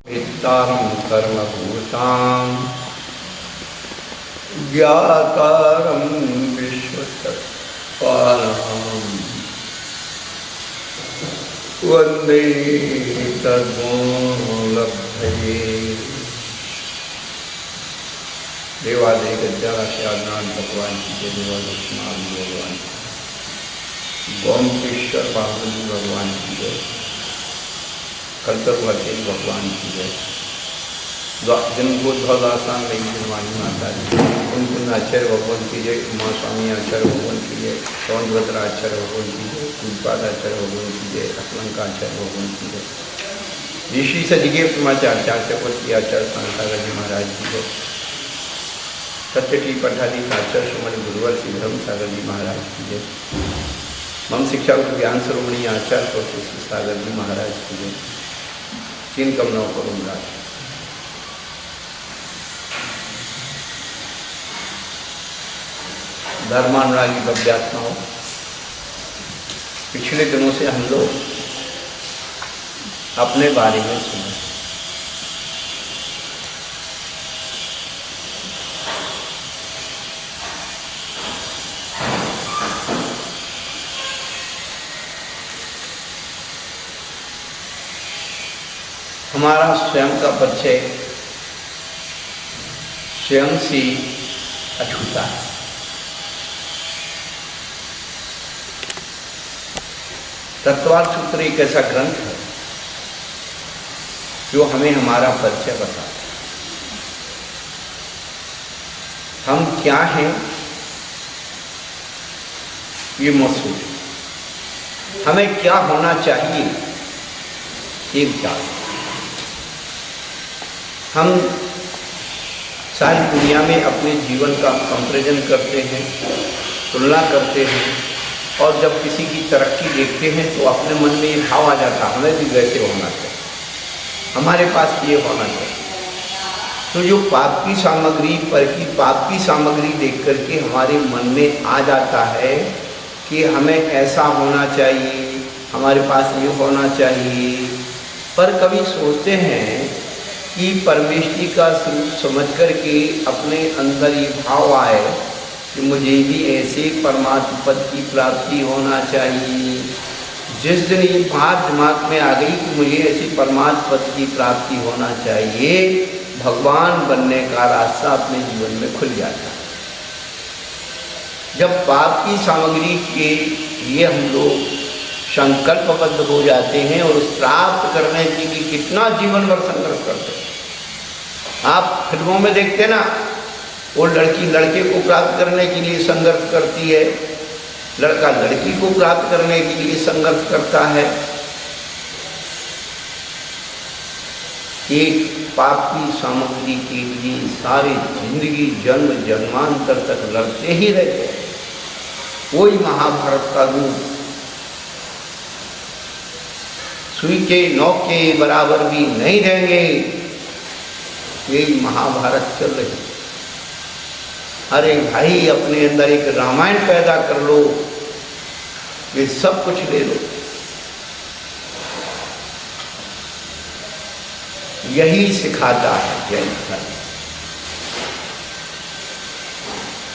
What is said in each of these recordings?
वेत्तारं कर्मभूतां ज्ञातारं विश्वतत्त्वानां वन्दे तद्गुणलब्धये। देवादेव गद्यानाथ भगवान की जय, देवालोकनाथ भगवान, गोमकेश्वर पार्वती भगवान की जय, कल्पवती भगवान की जय। जिनको ध्वदासान नहीं निर्माणी माता जी, उनको आचार्य भगवान की जय, उमा स्वामी आचार्य भगवान की जय, सौंदभद्र आचार्य भगवान की जय, कुलपाद आचार्य भगवान की जय, असलंका आचार्य भगवान की जय, ऋषि सजगे प्रमाचार्य चक्रवर्ती आचार्य सांसागर जी महाराज की जय, सत्यटी पठारी आचार्य सुमन गुरुवर श्री धर्म सागर जी महाराज की जय, मम शिक्षा ज्ञान शिरोमणि आचार्य श्री सागर जी महाराज की जय। तीन कमनों करूँगा। धर्मानुरागी भव्यात्माओं, पिछले दिनों से हम लोग अपने बारे में सुने। हमारा स्वयं का परिचय स्वयं से अछूता है। तत्वार्थ सूत्र एक ऐसा ग्रंथ है जो हमें हमारा परिचय बताता है। हम क्या हैं ये मौसूद, हमें क्या होना चाहिए ये विचार। हम सारी दुनिया में अपने जीवन का कंपैरिजन करते हैं, तुलना करते हैं, और जब किसी की तरक्की देखते हैं तो अपने मन में ये भाव आ जाता है हमें भी वैसे होना चाहिए, हमारे पास ये होना चाहिए। तो जो पाप की सामग्री, पर की पाप की सामग्री देख करके हमारे मन में आ जाता है कि हमें ऐसा होना चाहिए, हमारे पास ये होना चाहिए। पर कभी सोचते हैं कि परमेश्वरी का स्वरूप समझ करके अपने अंदर ये भाव आए कि मुझे भी ऐसे परमात्म पद की प्राप्ति होना चाहिए। जिस दिन ये बात दिमाग में आ गई कि मुझे ऐसी परमात्म पद की प्राप्ति होना चाहिए, भगवान बनने का रास्ता अपने जीवन में खुल जाता है। जब पाप की सामग्री के लिए हम लोग संकल्पबद्ध हो जाते हैं और उस प्राप्त करने के लिए कितना जीवन भर संघर्ष करते हैं। आप फिल्मों में देखते ना, वो लड़की लड़के को प्राप्त करने के लिए संघर्ष करती है, लड़का लड़की को प्राप्त करने के लिए संघर्ष करता है। एक पाप की सामग्री के लिए सारी जिंदगी जन्म जन्मांतर तक लड़ते ही रहते हैं। कोई महाभारत का रूप सुई के नौक के बराबर भी नहीं रहेंगे। यही महाभारत चल रही। अरे भाई, अपने अंदर एक रामायण पैदा कर लो, ये सब कुछ ले लो। यही सिखाता है जैन धर्म।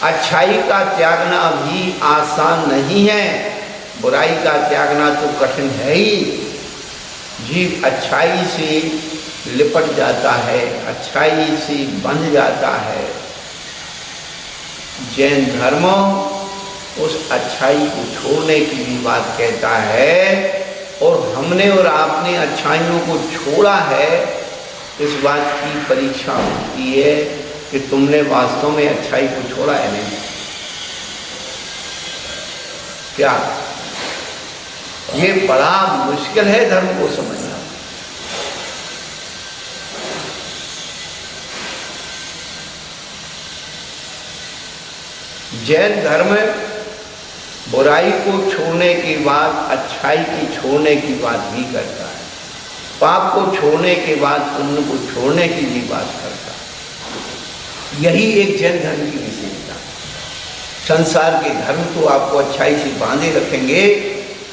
अच्छाई का त्यागना भी आसान नहीं है, बुराई का त्यागना तो कठिन है ही। जीव अच्छाई से लिपट जाता है, अच्छाई से बंध जाता है। जैन धर्म उस अच्छाई को छोड़ने की भी बात कहता है, और हमने और आपने अच्छाइयों को छोड़ा है, इस बात की परीक्षा होती है कि तुमने वास्तव में अच्छाई को छोड़ा है नहीं। क्या ये बड़ा मुश्किल है धर्म को समझना। जैन धर्म बुराई को छोड़ने के बाद अच्छाई की छोड़ने की बात भी करता है, पाप को छोड़ने के बाद पुण्य को छोड़ने की भी बात करता है। यही एक जैन धर्म की विशेषता है। संसार के धर्म तो आपको अच्छाई से बांधे रखेंगे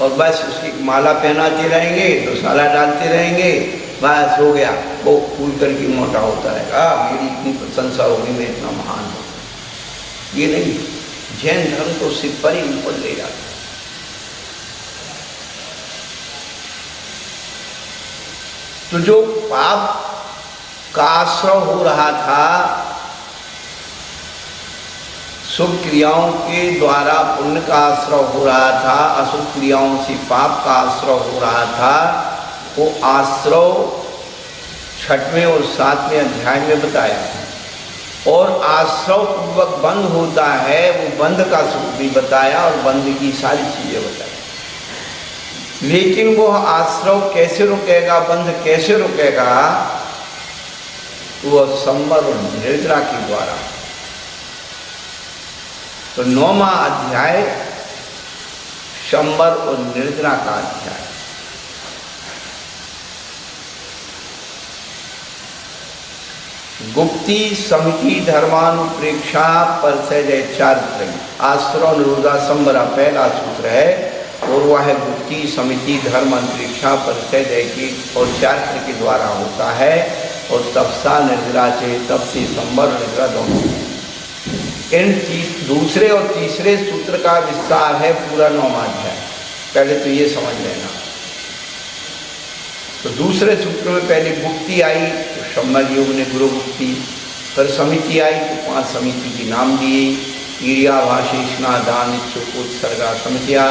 और बस उसकी माला पहनाते रहेंगे, दोसाला डालते रहेंगे, बस हो गया, को फूल करके मोटा होता रहेगा, मेरी इतनी प्रशंसा होगी, मैं इतना महान हूँ। ये नहीं, जैन धर्म तो सिर्फ पर ही ऊपर ले जाता है। तो जो पाप का आश्रय हो रहा था, शुभ क्रियाओं के द्वारा पुण्य का आश्रय हो रहा था, अशुभ क्रियाओं से पाप का आश्रय हो रहा था, वो आश्रय 6वें और 7वें अध्याय में बताया। और आश्रय पूर्वक बंद होता है, वो बंद का सुख भी बताया और बंद की सारी चीजें बताई। लेकिन वो आश्रय कैसे रुकेगा, बंद कैसे रुकेगा, वो संवर और निर्जरा के द्वारा। तो 9वां अध्याय संवर और निर्जरा का अध्याय। गुप्ती समिति धर्मानुप्रेक्षा परिचय चारित्र, आश्रय निरोधा संवरा पहला सूत्र है, और वह है गुप्ती समिति धर्म अनुप्रेक्षा परिचय की और चारित्र के द्वारा होता है। और तपसा निर्जरा से, तप से संवर निर्जरा दोनों। इन दूसरे और तीसरे सूत्र का विस्तार है पूरा 9वां अध्याय। पहले तो ये समझ लेना। तो दूसरे सूत्र में पहले गुप्ती आई, तो संवर योग ने गुरु गुप्ती, फिर समिति आई तो 5 समिति के नाम दिए, ईर्या भाषेषणा दान इच्छुकोत्सर्गा समितिया।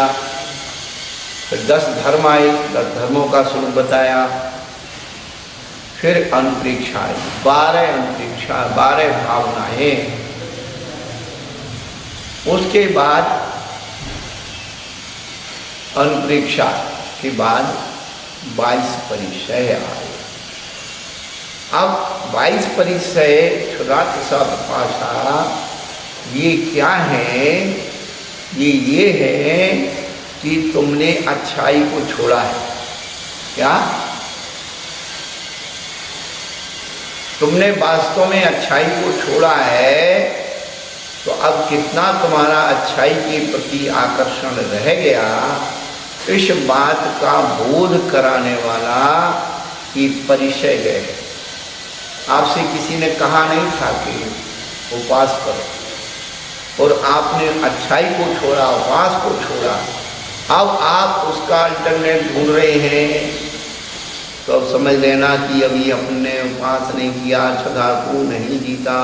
फिर 10 धर्म आए, 10 धर्मों का स्वरूप बताया। फिर अनुप्रेक्षा आई, 12 अनुप्रेक्षा, 12 भावनाएं। उसके बाद अनुप्रेक्षा के बाद 22 परिचय आए। अब 22 परिचय क्षुधार्थ सत्पाशा, ये क्या है? ये है कि तुमने अच्छाई को छोड़ा है। क्या? तुमने वास्तव में अच्छाई को छोड़ा है, तो अब कितना तुम्हारा अच्छाई के प्रति आकर्षण रह गया, इस बात का बोध कराने वाला ये परिचय है। आपसे किसी ने कहा नहीं था कि उपवास करो, और आपने अच्छाई को छोड़ा, उपवास को छोड़ा। अब आप उसका अल्टरनेट ढूंढ रहे हैं, तो अब समझ लेना कि अभी अपने उपवास नहीं किया, सदा को नहीं जीता।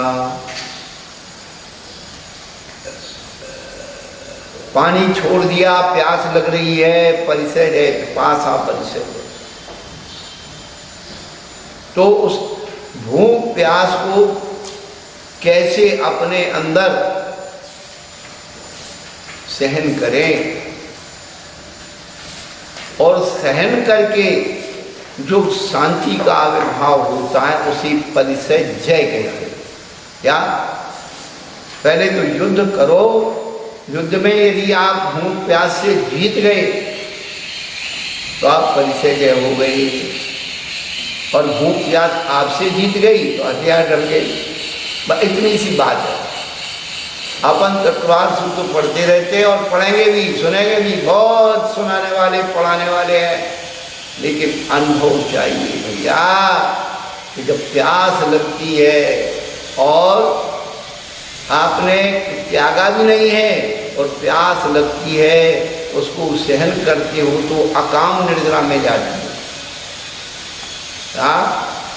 पानी छोड़ दिया, प्यास लग रही है, परिचय है, पिपासा परिचय। तो उस भूख प्यास को कैसे अपने अंदर सहन करें, और सहन करके जो शांति का आविर्भाव होता है उसी परिचय जय कहते हैं। क्या? पहले तो युद्ध करो, युद्ध में यदि आप भूख प्यास से जीत गए तो आप परिचय जय हो गए, और भूख प्यास आपसे जीत गई तो हथियार डर गए। बस इतनी सी बात है। अपन तत्वार सूत्र पढ़ते रहते हैं और पढ़ेंगे भी, सुनेंगे भी, बहुत सुनाने वाले पढ़ाने वाले हैं, लेकिन अनुभव चाहिए भैया कि जब प्यास लगती है और आपने त्यागा भी नहीं है और प्यास लगती है, उसको सहन करते हो तो अकाम निर्जरा में जाती है।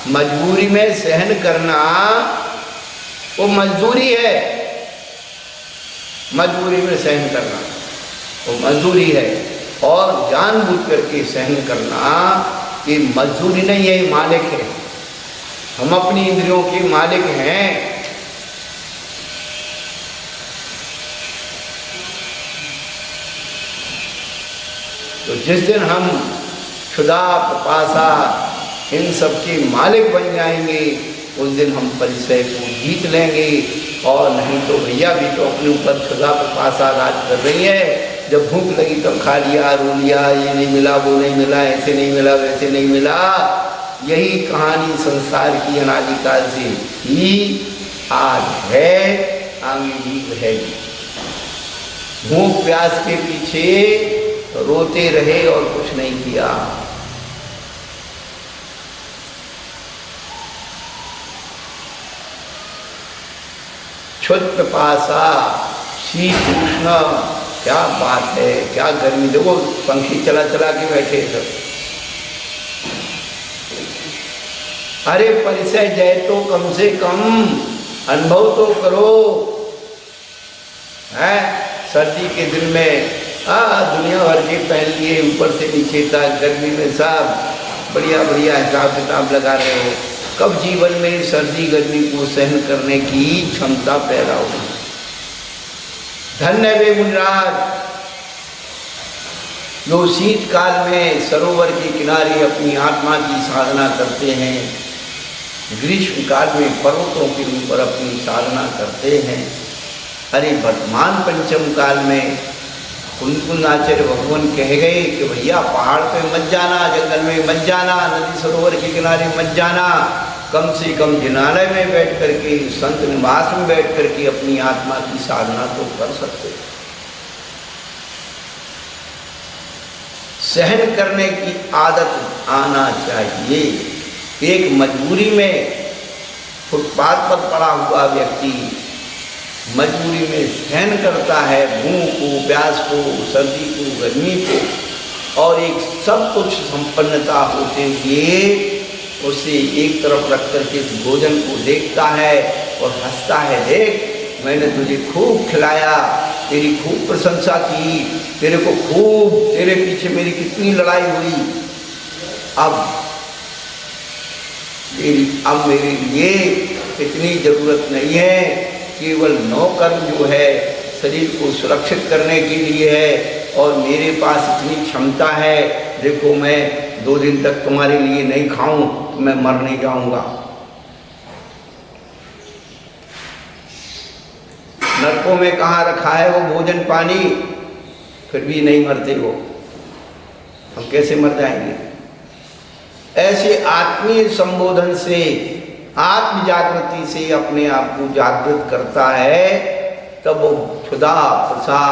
मजबूरी में सहन करना वो मजदूरी है, मजबूरी में सहन करना वो मजदूरी है, और जानबूझ करके सहन करना ये मजदूरी नहीं है, मालिक है। हम अपनी इंद्रियों के मालिक हैं। तो जिस दिन हम क्षुधा पिपासा इन सब के मालिक बन जाएंगे, उस दिन हम परिचय को जीत लेंगे। और नहीं तो भैया भी तो अपने ऊपर क्षुधा पिपासा राज कर रही है। जब भूख लगी तब खा लिया, रो लिया, ये नहीं मिला, वो नहीं मिला, ऐसे नहीं मिला, वैसे नहीं मिला। यही कहानी संसार की अनादिकाल से ही आज है, आगे भी रहेगी। भूख प्यास के पीछे रोते रहे और कुछ नहीं किया। क्षुत पिपासा शीत उष्ण, क्या बात है, क्या गर्मी। देखो पंखी चला चला के बैठे सब। अरे परिचय जाए तो कम से कम अनुभव तो करो, है। सर्दी के दिन में दुनिया भर के पहन लिए ऊपर से नीचे तक, गर्मी में सब बढ़िया बढ़िया हिसाब किताब लगा रहे हो। कब जीवन में सर्दी गर्मी को सहन करने की क्षमता पैदा होगी। धन्य वे मुनिराज जो शीतकाल में सरोवर के किनारे अपनी आत्मा की साधना करते हैं, ग्रीष्म काल में पर्वतों के ऊपर अपनी साधना करते हैं। अरे वर्तमान पंचम काल में कुंदकुंदाचार्य भगवान कह गए कि भैया पहाड़ पे मत जाना, जंगल में मत जाना, नदी सरोवर के किनारे मत जाना, कम से कम जिनालय में बैठ करके, संत निवास में बैठ करके अपनी आत्मा की साधना तो कर सकते। सहन करने की आदत आना चाहिए। एक मजबूरी में फुटपाथ पर पड़ा हुआ व्यक्ति मजबूरी में सहन करता है भूख को, प्यास को, सर्दी को, गर्मी को, और एक सब कुछ संपन्नता होते हुए उसे एक तरफ रख करके इस भोजन को देखता है और हंसता है, देख मैंने तुझे खूब खिलाया, तेरी खूब प्रशंसा की, तेरे को खूब, तेरे पीछे मेरी कितनी लड़ाई हुई, अब मेरे लिए इतनी ज़रूरत नहीं है, केवल 9 कर्म जो है शरीर को सुरक्षित करने के लिए है, और मेरे पास इतनी क्षमता है, देखो मैं 2 दिन तक तुम्हारे लिए नहीं खाऊं तो मैं मर नहीं जाऊंगा। नरकों में कहाँ रखा है वो भोजन पानी, फिर भी नहीं मरते वो, हम कैसे मर जाएंगे। ऐसे आत्मीय संबोधन से, आत्म जागृति से अपने आप को जागृत करता है, तब वो क्षुधा प्रसा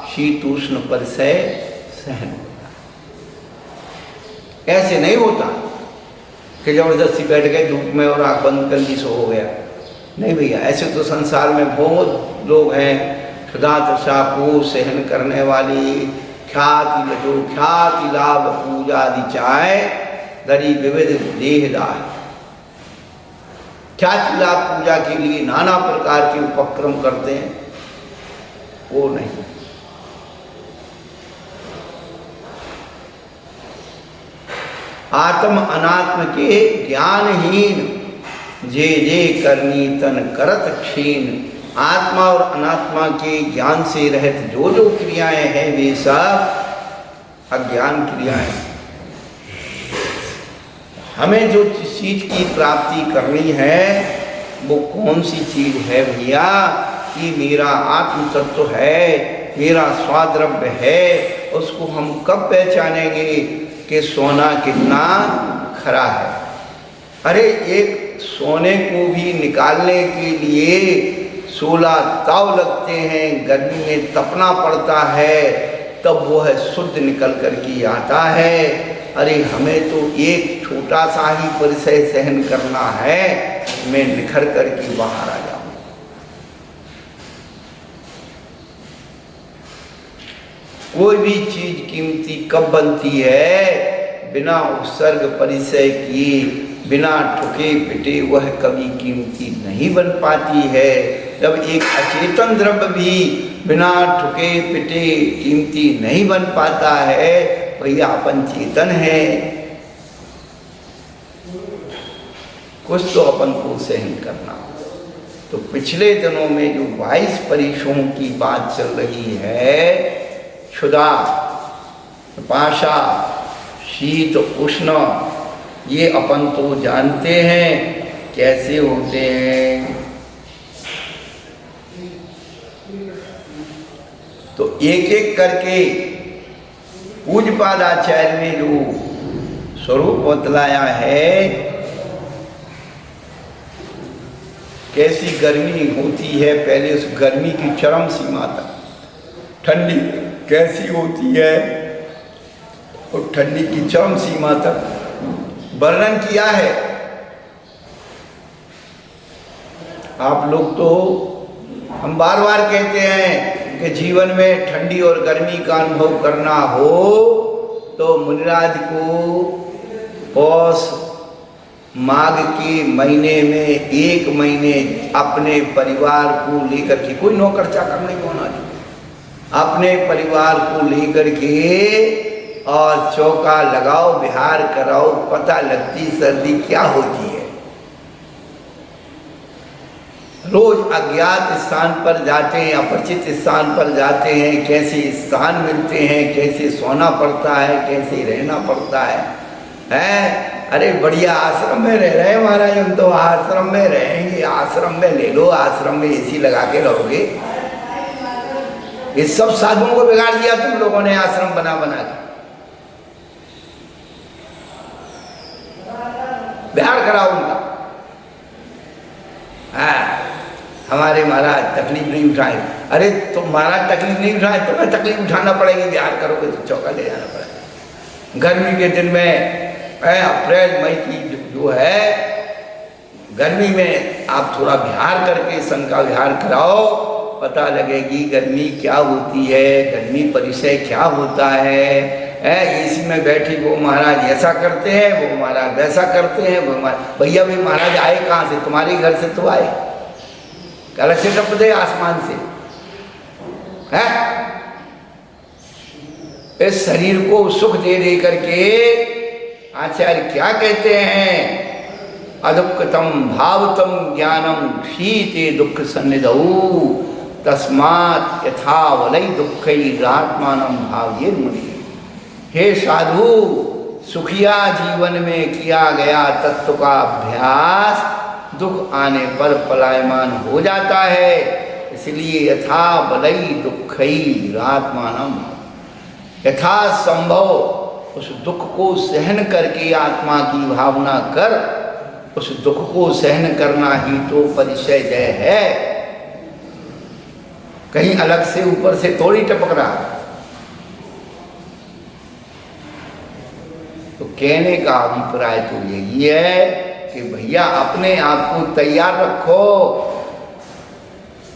शीत उष्ण परिचय सहन होता। ऐसे नहीं होता कि जबरदस्ती बैठ गए धूप में और आंख बंद कर दी सो हो गया। नहीं भैया, ऐसे तो संसार में बहुत लोग हैं क्षुधा तृषा को सहन करने वाली, ख्याति लजो ख्याति लाभ पूजा आदि चाहे दरी विविध देहदाह, ख्याति लाभ पूजा के लिए नाना प्रकार के उपक्रम करते हैं, वो नहीं। आत्म अनात्म के ज्ञानहीन जे जे करनी तन करत क्षीण। आत्मा और अनात्मा के ज्ञान से रहित जो जो क्रियाएं हैं वे सब अज्ञान क्रियाएं। हमें जो चीज की प्राप्ति करनी है वो कौन सी चीज है भैया, कि मेरा आत्म तत्व है, मेरा स्वाद्रव्य है, उसको हम कब पहचानेंगे कि सोना कितना खरा है। अरे एक सोने को भी निकालने के लिए 16 ताव लगते हैं, गर्मी में तपना पड़ता है, तब वो है शुद्ध निकल कर के आता है। अरे हमें तो एक छोटा सा ही परिचय सहन करना है, मैं निखर कर के बाहर आ जाऊं। कोई भी चीज कीमती कब बनती है, बिना उत्सर्ग परिचय किए, बिना ठुके पिटे वह कभी कीमती नहीं बन पाती है। जब एक अचेतन द्रव्य भी बिना ठुके पिटे कीमती नहीं बन पाता है, भैया अपन चेतन है, कुछ तो अपन को सहन करना। तो पिछले दिनों में जो 22 परीक्षों की बात चल रही है, क्षुधा पिपासा शीत उष्ण, ये अपन तो जानते हैं कैसे होते हैं। तो एक एक करके पूज्यपाद आचार्य ने जो स्वरूप बतलाया है, कैसी गर्मी होती है, पहले उस गर्मी की चरम सीमा तक, ठंडी कैसी होती है और ठंडी की चरम सीमा तक वर्णन किया है। आप लोग तो हम बार बार कहते हैं कि जीवन में ठंडी और गर्मी का अनुभव करना हो तो मुनिराज को पौष माघ के महीने में 1 महीने अपने परिवार को लेकर के, कोई नौकर चाकर नहीं होना चाहिए, अपने परिवार को लेकर के और चौका लगाओ, बिहार कराओ, पता लगती सर्दी क्या होती है। रोज अज्ञात स्थान पर जाते हैं, अपरिचित स्थान पर जाते हैं, कैसे स्थान मिलते हैं, कैसे सोना पड़ता है, कैसे रहना पड़ता है? अरे बढ़िया आश्रम में रह रहे हैं महाराज, हम तो आश्रम में रहेंगे, आश्रम में ले लो, आश्रम में एसी लगा के रहोगे। इस सब साधुओं को बिगाड़ दिया तुम लोगों ने, आश्रम बना बना के बिहार कराओ उनका। हमारे महाराज तकलीफ नहीं उठाए। अरे तो महाराज तकलीफ नहीं उठाए, तुम्हें तकलीफ उठाना पड़ेगी, बिहार करोगे तो चौका ले जाना पड़ेगा। गर्मी के दिन में अप्रैल मई की जो है गर्मी में आप थोड़ा बिहार करके संघ का बिहार कराओ, पता लगेगी गर्मी क्या होती है, गर्मी परिचय क्या होता है। एसी में बैठी वो महाराज ऐसा करते हैं, वो महाराज वैसा करते हैं, वो भैया भी महाराज आए कहाँ से? तुम्हारे घर से तो आए, अलग से टप दे आसमान से है। इस शरीर को सुख दे दे करके आचार्य क्या कहते हैं? अदुक्तम भावतम ज्ञानम शीते दुख सन्निधौ तस्मात् यथा वलय दुःखैरात्मानं भावयेत् मुनि। हे साधु, सुखिया जीवन में किया गया तत्व का अभ्यास दुख आने पर पलायमान हो जाता है, इसलिए यथा वलय दुःखैरात्मानं, यथा संभव उस दुख को सहन करके आत्मा की भावना कर, उस दुख को सहन करना ही तो परिचय जय है, कहीं अलग से ऊपर से थोड़ी टपक रहा। तो कहने का अभिप्राय तो यही है कि भैया अपने आप को तैयार रखो,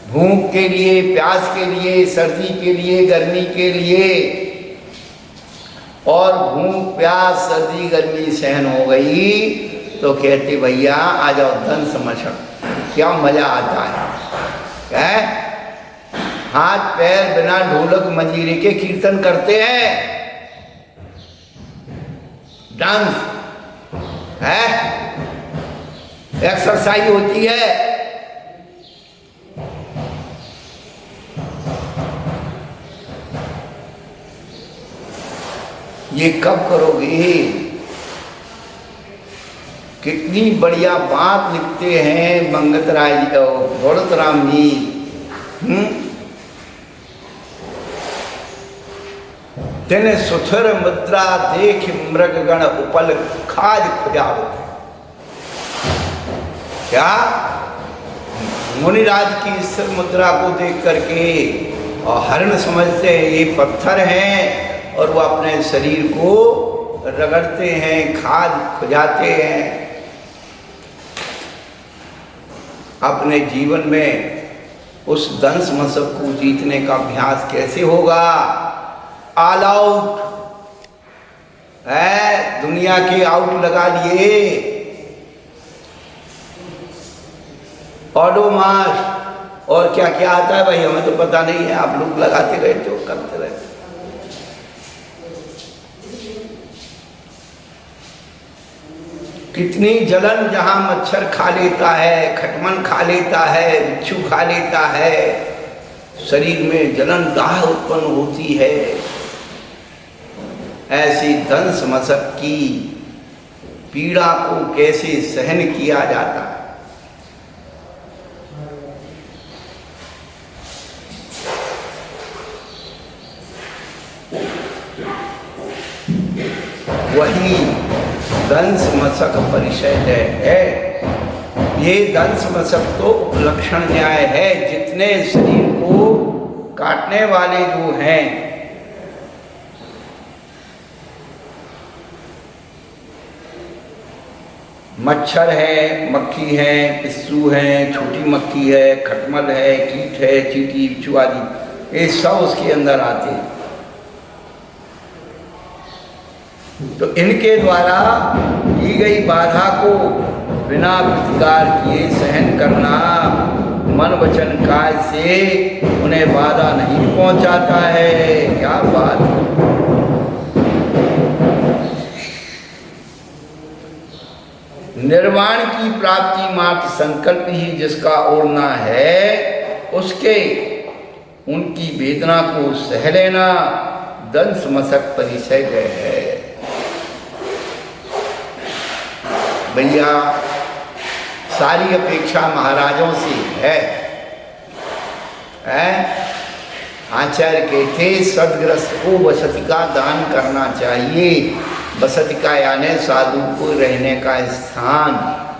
भूख के लिए, प्यास के लिए, सर्दी के लिए, गर्मी के लिए। और भूख प्यास सर्दी गर्मी सहन हो गई तो कहते भैया आ जाओ धन समर्षण, क्या मजा आता है। हाथ पैर बिना ढोलक मंजीरे के कीर्तन करते हैं, डांस है, एक्सरसाइज होती है। ये कब करोगे? कितनी बढ़िया बात लिखते हैं मंगत राय जी और दौलत राम जी। तेने सुथर मुद्रा देख मृगगण उपल खाज खुजावत। क्या मुनिराज की इस मुद्रा को देख करके और हरण समझते हैं ये पत्थर हैं, और वो अपने शरीर को रगड़ते हैं, खाद खुजाते हैं। अपने जीवन में उस दंश मशक को जीतने का अभ्यास कैसे होगा? ऑल आउट है, दुनिया के आउट लगा लिए, ऑडोमास और क्या क्या आता है भाई हमें तो पता नहीं है, आप लोग लगाते रहते हो, करते रहते हो। कितनी जलन जहाँ मच्छर खा लेता है, खटमन खा लेता है, बिच्छू खा लेता है, शरीर में जलन दाह उत्पन्न होती है। ऐसी दंश मशक की पीड़ा को कैसे सहन किया जाता है? वही दंश मशक परिचय है। ये दंश मशक तो उपलक्षण न्याय है। जितने शरीर को काटने वाले जो हैं, मच्छर है, मक्खी है, पिस्सू है, छोटी मक्खी है, खटमल है, कीट है, चींटी, बिच्छू आदि, ये सब उसके अंदर आते हैं। तो इनके द्वारा की गई बाधा को बिना प्रतिकार किए सहन करना मन वचन काज से उन्हें बाधा नहीं पहुंचाता है। क्या बात है। निर्वाण की प्राप्ति मात्र संकल्प ही जिसका ओढ़ना है, उसके उनकी वेदना को सह लेना दंश मशक परिचय है। भैया सारी अपेक्षा महाराजों से है। आचार्य कहते सदग्रस्त को वसतिका दान करना चाहिए। वसतिका यानी साधु को रहने का स्थान।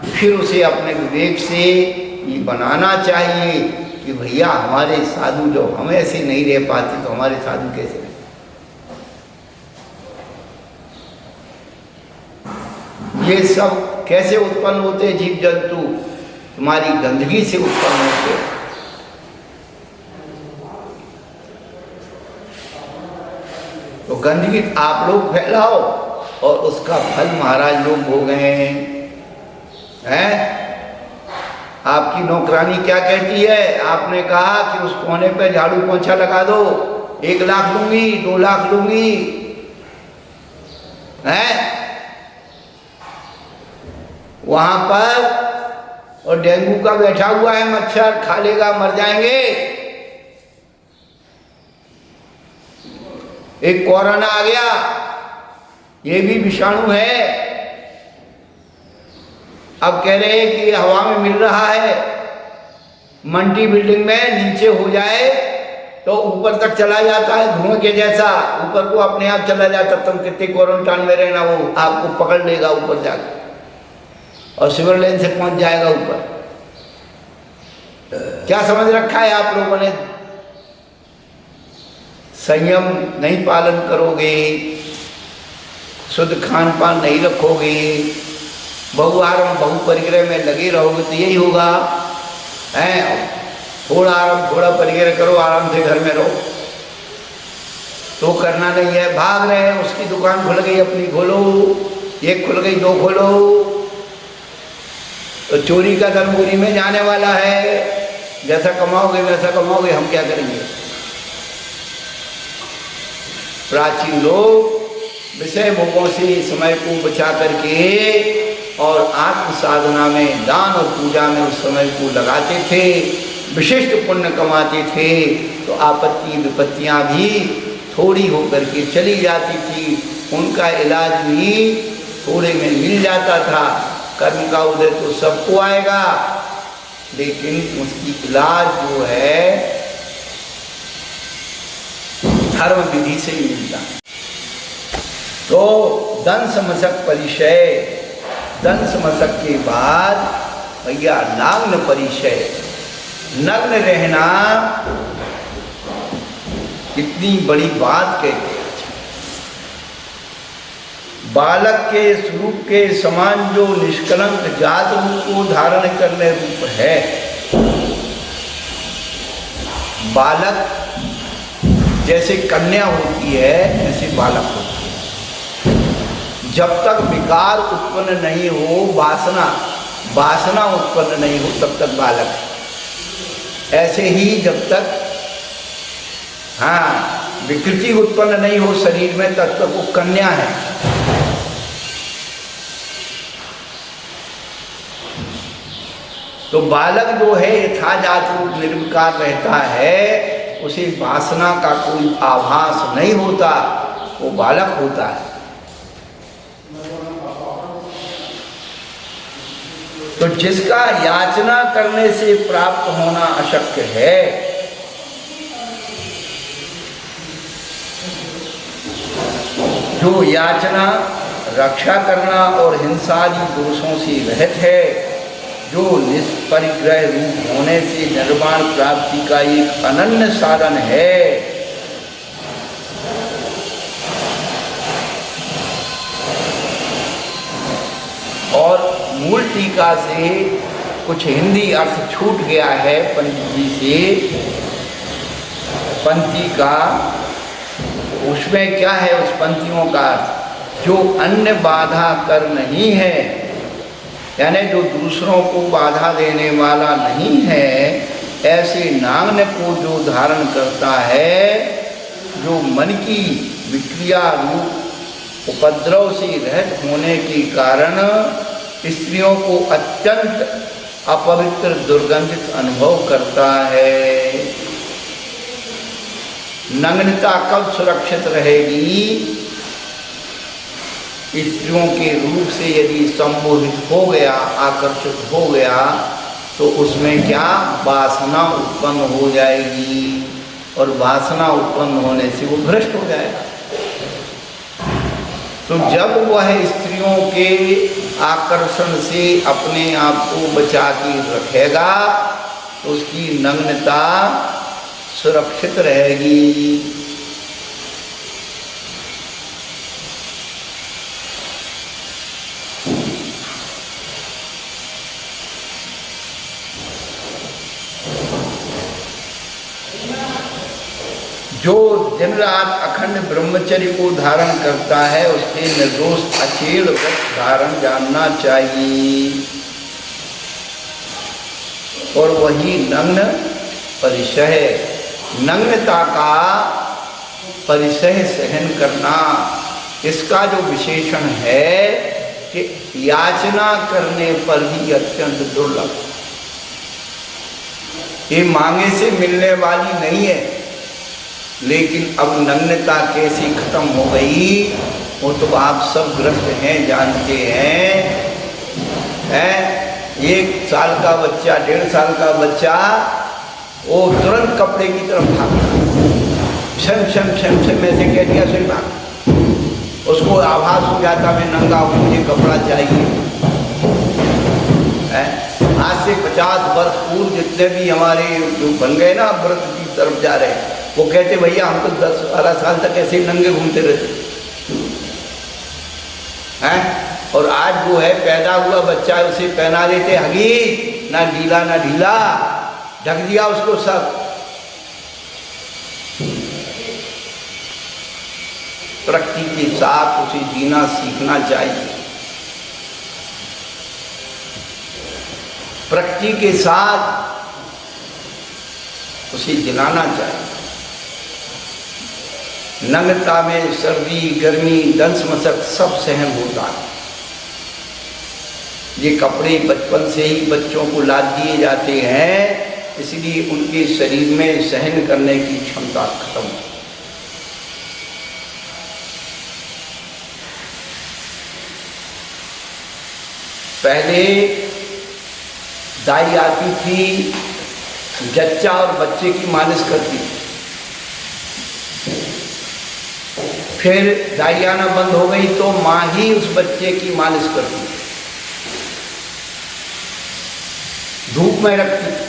फिर उसे अपने विवेक से ये बनाना चाहिए कि भैया हमारे साधु जो हम ऐसे नहीं रह पाते तो हमारे साधु कैसे रहे। ये सब कैसे उत्पन्न होते जीव जंतु? तुम्हारी गंदगी से उत्पन्न होते। तो गंदगी आप लोग फैलाओ और उसका फल महाराज लोग भोगे हैं। आपकी नौकरानी क्या कहती है? आपने कहा कि उस कोने पे झाड़ू पोंछा लगा दो, 1 लाख लूंगी, 2 लाख लूंगी, है वहां पर, और डेंगू का बैठा हुआ है मच्छर, खा लेगा, मर जाएंगे। एक कोरोना आ गया, ये भी विषाणु है। अब कह रहे हैं कि हवा में मिल रहा है, मंडी बिल्डिंग में नीचे हो जाए तो ऊपर तक चला जाता है, धुआं के जैसा ऊपर को अपने आप चला जाता। तुम कितने क्वारंटाइन में रहना, वो आपको पकड़ लेगा ऊपर जाकर और सिविल लाइन से पहुंच जाएगा ऊपर। क्या समझ रखा है आप लोगों ने? संयम नहीं पालन करोगे, शुद्ध खान पान नहीं रखोगे, बहुआरम बहु परिग्रह में लगे रहोगे तो यही होगा। है थोड़ा आराम थोड़ा परिग्रह करो, आराम से घर में रहो। तो करना नहीं है, भाग रहे हैं। उसकी दुकान खुल गई, अपनी खोलो, 1 खुल गई 2 खोलो, तो चोरी का धन बुरी में जाने वाला है। जैसा कमाओगे वैसा कमाओगे, हम क्या करेंगे? प्राचीन लोग विषय भोगों से समय को बचा करके और आत्म साधना में, दान और पूजा में उस समय को लगाते थे, विशिष्ट पुण्य कमाते थे। तो आपत्ति विपत्तियां भी थोड़ी होकर के चली जाती थी, उनका इलाज भी थोड़े में मिल जाता था। कर्म का उदय तो सबको आएगा, लेकिन उसकी इलाज जो है धर्म विधि से ही मिलता। तो दंश मशक परिचय, दंश मशक के बाद भैया नग्न परिचय। नग्न रहना कितनी बड़ी बात कहते हैं। बालक के स्वरूप के समान जो निष्कलंक जात रूप को धारण करने रूप है। बालक जैसे कन्या होती है, ऐसे बालक होती है। जब तक विकार उत्पन्न नहीं हो, वासना उत्पन्न नहीं हो, तब तक बालक है। ऐसे ही जब तक विकृति उत्पन्न नहीं हो शरीर में, तब तक वो कन्या है। तो बालक जो है यथाजात रूप निर्विकार रहता है, उसे वासना का कोई आभास नहीं होता, वो बालक होता है। तो जिसका याचना करने से प्राप्त होना अशक्य है, जो याचना, रक्षा करना और हिंसादी दोषों से रहित है, जो निष्परिग्रह रूप होने से निर्वाण प्राप्ति का एक अनन्य साधन है, और मूल टीका से कुछ हिंदी अर्थ छूट गया है पंडित जी से पंक्ति का। उसमें क्या है उस पंक्तियों का अर्थ? जो अन्य बाधा कर नहीं है, यानी जो दूसरों को बाधा देने वाला नहीं है, ऐसे नांग को जो धारण करता है, जो मन की विक्रिया रूप उपद्रव से रहित होने के कारण स्त्रियों को अत्यंत अपवित्र दुर्गंधित अनुभव करता है। नग्नता कब सुरक्षित रहेगी? स्त्रियों के रूप से यदि सम्मोहित हो गया, आकर्षित हो गया, तो उसमें क्या वासना उत्पन्न हो जाएगी, और वासना उत्पन्न होने से वो भ्रष्ट हो जाएगा। तो जब वह स्त्रियों के आकर्षण से अपने आप को बचा के रखेगा तो उसकी नग्नता सुरक्षित रहेगी। जो दिन रात अखंड ब्रह्मचर्य को धारण करता है उसके निर्दोष अचेल व्रत धारण जानना चाहिए, और वही नग्न परिसह, नग्नता का परिसह सहन करना, इसका जो विशेषण है कि याचना करने पर भी अत्यंत दुर्लभ, ये मांगे से मिलने वाली नहीं है। लेकिन अब नग्नता कैसी खत्म हो गई वो तो आप सब ग्रस्त हैं, जानते हैं। 1 साल का बच्चा, 1.5 साल का बच्चा, वो तुरंत कपड़े की तरफ भागता, छम छम छम छम ऐसे कह दिया सही भाग, उसको आभास हो जाता मैं नंगा हूँ, मुझे कपड़ा चाहिए। आज से 50 वर्ष पूर्व जितने भी हमारे जो बन गए ना व्रत की तरफ जा रहे हैं, वो कहते भैया हम तो 10-12 साल तक ऐसे ही नंगे घूमते रहते हैं। और आज वो है पैदा हुआ बच्चा है उसे पहना देते हगी, ना ढीला ना ढीला, ढक दिया उसको सब। प्रकृति के साथ उसे जीना सीखना चाहिए, प्रकृति के साथ उसे जिलाना चाहिए। नग्नता में सर्दी गर्मी दंश मशक सब सहन होता है। ये कपड़े बचपन से ही बच्चों को लाद दिए जाते हैं, इसलिए उनके शरीर में सहन करने की क्षमता खत्म। पहले दाई आती थी, जच्चा और बच्चे की मालिश करती थी, फिर दाई आना बंद हो गई तो माँ ही उस बच्चे की मालिश करती थी, धूप में रखती थी,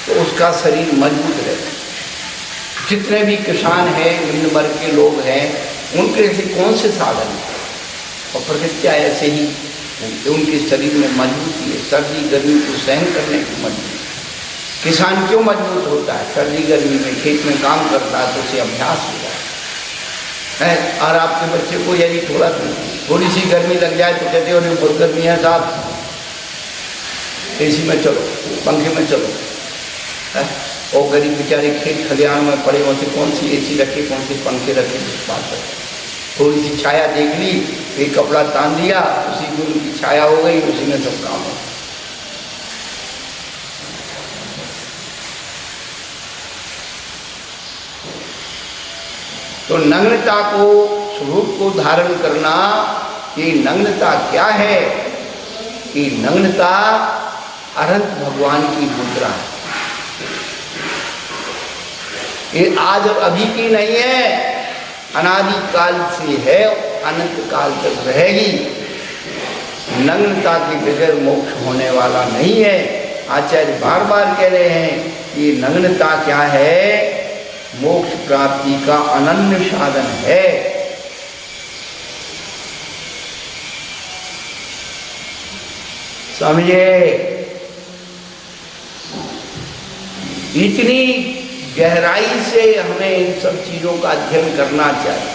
तो उसका शरीर मजबूत रहता। जितने भी किसान हैं, निम्न वर्ग के लोग हैं, उनके ऐसे कौन से साधन हैं, और प्रकृति ऐसे ही उनके शरीर में मजबूती है, सर्दी गर्मी को सहन करने की मजबूती। किसान क्यों मजबूत होता है? सर्दी गर्मी में खेत में काम करता है तो उसे अभ्यास हो जाता है। और आपके बच्चे को यदि थोड़ी सी गर्मी लग जाए तो कहते हो नहीं बहुत गर्मी है साहब, एसी में चलो, पंखे में चलो। और गरीब बेचारे खेत खलिहान में पड़े होते, कौन सी एसी रखे, कौन से पंखे रखे, बात है। थोड़ी सी छाया देख ली, एक कपड़ा तान दिया, उसी में उनकी छाया हो गई, उसी में सब काम हो। तो नग्नता को, स्वरूप को धारण करना, ये नग्नता क्या है? कि नग्नता अनंत भगवान की मुद्रा है। ये आज और अभी की नहीं है, अनादि काल से है, अनंत काल तक रहेगी। नग्नता के बगैर मोक्ष होने वाला नहीं है। आचार्य बार बार कह रहे हैं कि नग्नता क्या है? मोक्ष प्राप्ति का अनन्य साधन है। समझे? इतनी गहराई से हमें इन सब चीजों का अध्ययन करना चाहिए,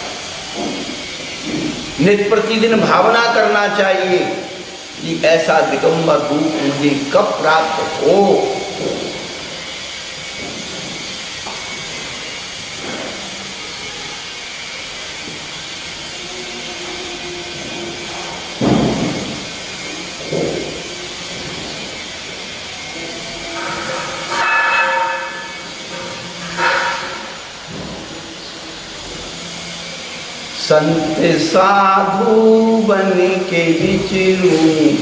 नित्य प्रतिदिन भावना करना चाहिए कि ऐसा दिगंबर रूप मुझे कब प्राप्त हो। संत साधु बन के विचरूं,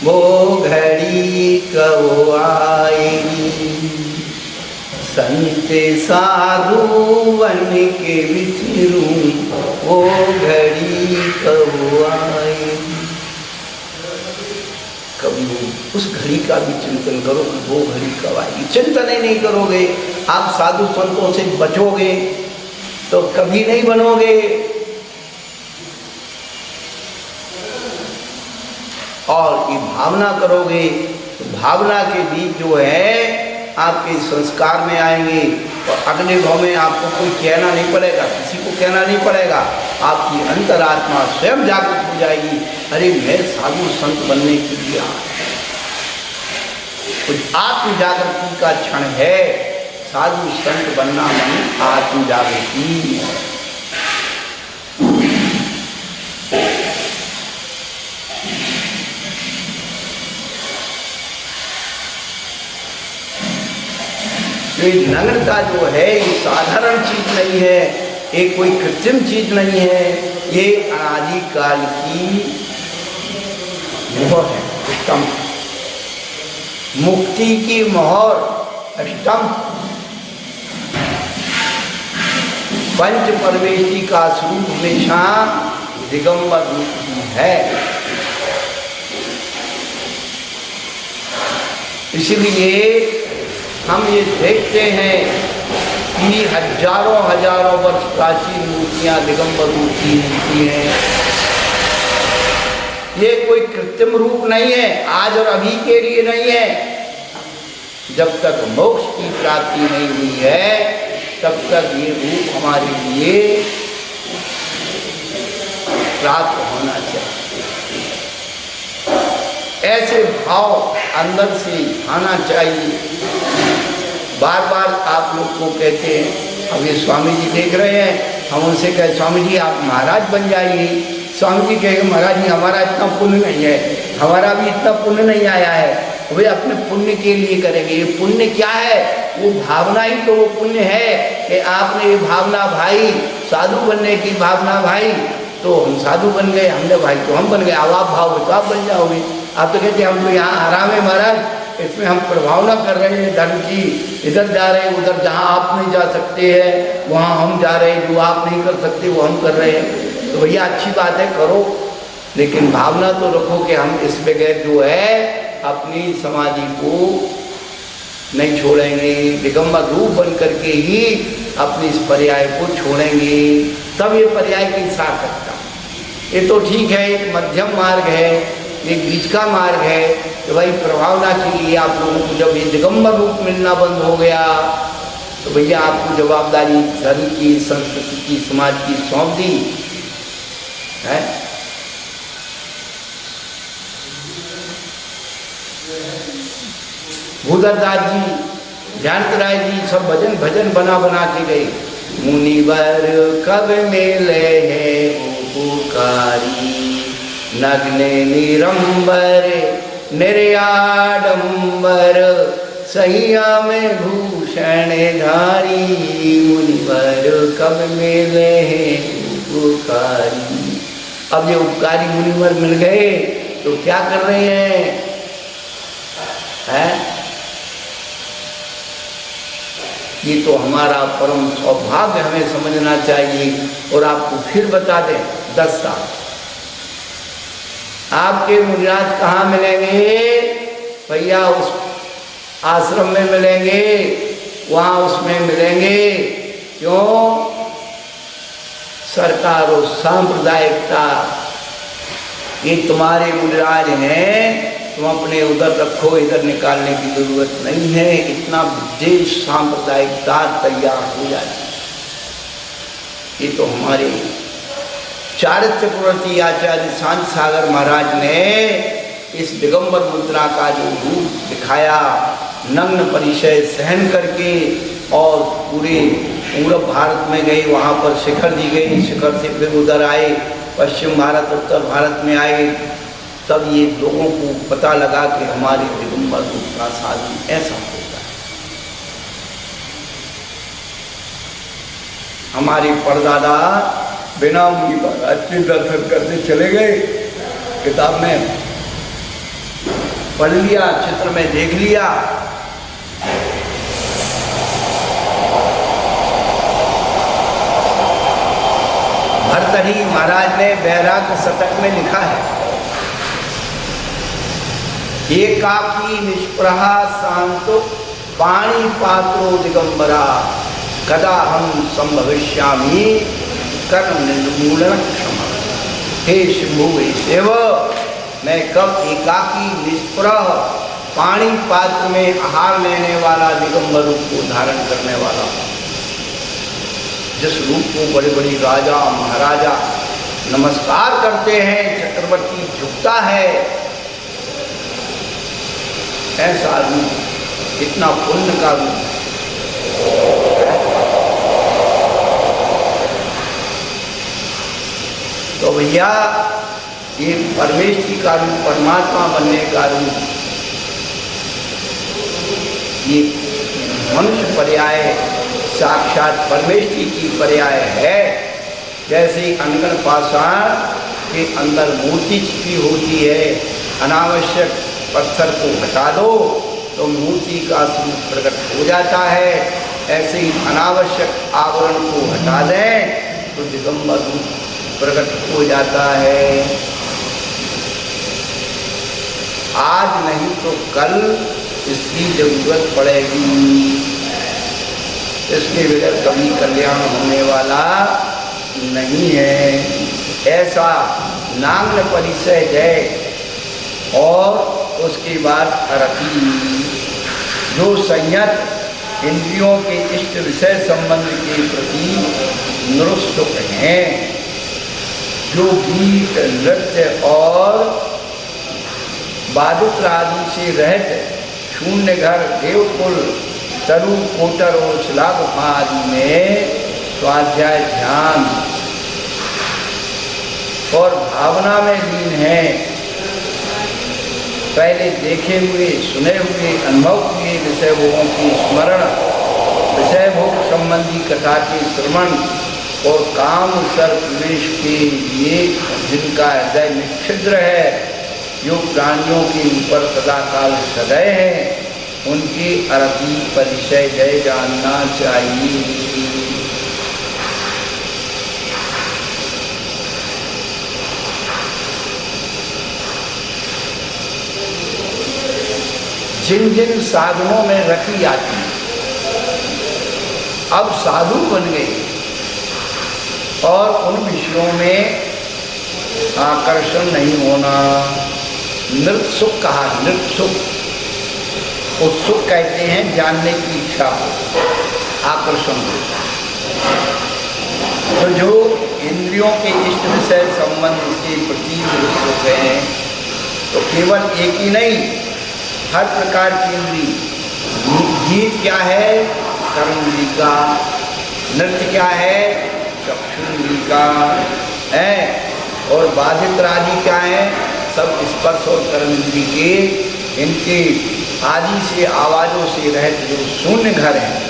वो घड़ी कब आएगी। संत साधु बन के विचरूं, वो घड़ी कब आएगी। कभी उस घड़ी का भी चिंतन करो कि वो घड़ी कब आएगी। चिंतन ही नहीं करोगे, आप साधु संतों से बचोगे तो कभी नहीं बनोगे। और ये भावना करोगे तो भावना के बीच जो है आपके संस्कार में आएंगे और अगले भाव में आपको कोई कहना नहीं पड़ेगा, किसी को कहना नहीं पड़ेगा। आपकी अंतरात्मा स्वयं जागृत हो जाएगी, अरे मैं साधु संत बनने के लिए आया। कुछ आत्म जागृति का क्षण है, साधु संत बनना मन आत्म जागृति। ये नग्नता जो है ये साधारण चीज नहीं है, ये कोई कृत्रिम चीज नहीं है, ये अनादिकाल की मोहर है, अष्टम मुक्ति की मोहर, अष्टम पंच परमेशी का स्वरूप हमेशा दिगंबर रूप ही है। इसलिए हम ये देखते हैं कि हजारों हजारों वर्ष प्राचीन मूर्तियां दिगंबर रूप की मूर्ति हैं। ये कोई कृत्रिम रूप नहीं है, आज और अभी के लिए नहीं है। जब तक मोक्ष की प्राप्ति नहीं हुई है तब तक ये रूप हमारे लिए प्राप्त होना चाहिए। ऐसे भाव अंदर से आना चाहिए। बार बार आप लोग को कहते हैं, अब ये स्वामी जी देख रहे हैं, हम उनसे कहे स्वामी जी आप महाराज बन जाइए। स्वामी जी कहेंगे महाराज जी हमारा इतना पुण्य नहीं है, हमारा भी इतना पुण्य नहीं आया है, वे अपने पुण्य के लिए करेंगे। ये पुण्य क्या है? वो भावना ही तो वो पुण्य है कि आपने ये भावना भाई, साधु बनने की भावना भाई, तो हम साधु बन गए, हमने भाई तो हम बन गए। अब आप भाव तो आप बन जाओगे। आप तो कहते हैं हम तो यहाँ आराम है महाराज, इसमें हम प्रभाव ना कर रहे हैं धर्म की, इधर जा रहे हैं, उधर जहाँ आप नहीं जा सकते हैं वहाँ हम जा रहे हैं, जो आप नहीं कर सकते वो हम कर रहे हैं। तो भैया अच्छी बात है, करो, लेकिन भावना तो रखो कि हम इस बगैर जो है अपनी समाधि को नहीं छोड़ेंगे, दिगंबर रूप बन करके ही अपने इस पर्याय को छोड़ेंगे, तब ये पर्याय की सार्थकता। ये तो ठीक है, एक मध्यम मार्ग है, एक बीच का मार्ग है कि भाई प्रभावना के लिए आप लोगों को जब ये दिगंबर रूप मिलना बंद हो गया तो भैया आपको जवाबदारी धर्म की, संस्कृति की, समाज की सौंप दी है। भूधरदास जी, जानतराय जी सब भजन भजन बना बना के गए। मुनिवर कब मेले है पुकारी, नग्न निरंबर निर्याडंबर, सैया में भूषण धारी, मुनिवर कब मिले हैं उपकारी। अब ये उपकारी मुनिवर मिल गए तो क्या कर रहे हैं? ये तो हमारा परम सौभाग्य हमें समझना चाहिए। और आपको फिर बता दें, 10 साल आपके मुनिराज कहाँ मिलेंगे? भैया उस आश्रम में मिलेंगे, वहाँ उसमें मिलेंगे। क्यों? सरकार और सांप्रदायिकता, ये तुम्हारे मुनिराज हैं तुम अपने उधर रखो, इधर निकालने की जरूरत नहीं है। इतना विदेश सांप्रदायिकता तैयार हो जाती। ये तो हमारे चारित्र प्रवृत्ति आचार्य शांत सागर महाराज ने इस दिगंबर मुद्रा का जो रूप दिखाया, नग्न परिचय सहन करके, और पूरे पूर्व भारत में गए, वहाँ पर शिखर दी गई, शिखर से फिर उधर आए, पश्चिम भारत उत्तर भारत में आए, तब ये लोगों को पता लगा कि हमारे दिगंबर रूप का साधन ऐसा होता है। हमारे परदादा बिना मुनि महाराज के दर्शन करते चले गए, किताब में पढ़ लिया, चित्र में देख लिया। भर्तृहरि महाराज ने वैराग्य शतक में लिखा है, एकाकी निष्प्रहा शांतो पाणी पात्रो दिगंबरा कदा हम संभविष्यामि कर्म निर्मूलन क्षमा। हे शंभु हे शिव, मैं कब एकाकी निष्प्रह पाणी पात्र में आहार लेने वाला दिगंबर रूप को धारण करने वाला, जिस रूप को बड़े बड़े राजा महाराजा नमस्कार करते हैं, चक्रवर्ती झुकता है, ऐसा रूप, इतना पुण्य का रूप। तो भैया ये परमेश्वरी का रूप, परमात्मा बनने का रूप, ये मनुष्य पर्याय साक्षात परमेश्वरी की पर्याय है। जैसे अनगढ़ पाषाण के अंदर मूर्ति छिपी होती है, अनावश्यक पत्थर को हटा दो तो मूर्ति का स्वरूप प्रकट हो जाता है, ऐसे ही अनावश्यक आवरण को हटा दें तो दिगंबर रूप प्रकट हो जाता है। आज नहीं तो कल इसकी जरूरत पड़ेगी, इसके बगैर कभी कल्याण होने वाला नहीं है। ऐसा नाम्न परिचय जय और उसके बाद अरति, जो संयत इंद्रियों के इष्ट विषय संबंध के प्रति निरुत्सुक हैं, जो गीत नृत्य और वादुत्र आदि से रहित शून्य घर देवकुल तरु कोटर और शिला गुफा आदि में स्वाध्याय ध्यान और भावना में लीन है, पहले देखे हुए सुने हुए अनुभव किए विषय भोगों की स्मरण, विषय भोग संबंधी कथा के श्रवण और काम सर्पवेश के लिए जिनका हृदय निक्षिद्र है, जो प्राणियों के ऊपर सदाकाल सदैव है, उनकी अरति परिचय जय जानना चाहिए। जिन जिन साधनों में रखी आती, अब साधु बन गए और उन विषयों में आकर्षण नहीं होना। नृत्सुक कहा, नृत्सुक, उत्सुक कहते हैं जानने की इच्छा हो, आकर्षण हो। तो जो इंद्रियों के इष्ट विषय संबंध के प्रति उत्सुक हैं, तो केवल एक ही नहीं, हर प्रकार की इंद्री, गीत क्या है, कर्मेंद्री का, नृत्य क्या है, चक्षुंद्री का है, और बाधित आदि क्या है, सब स्पर्श और कर्मेंद्री के, इनके आदि से आवाजों से रहित जो शून्य घर हैं,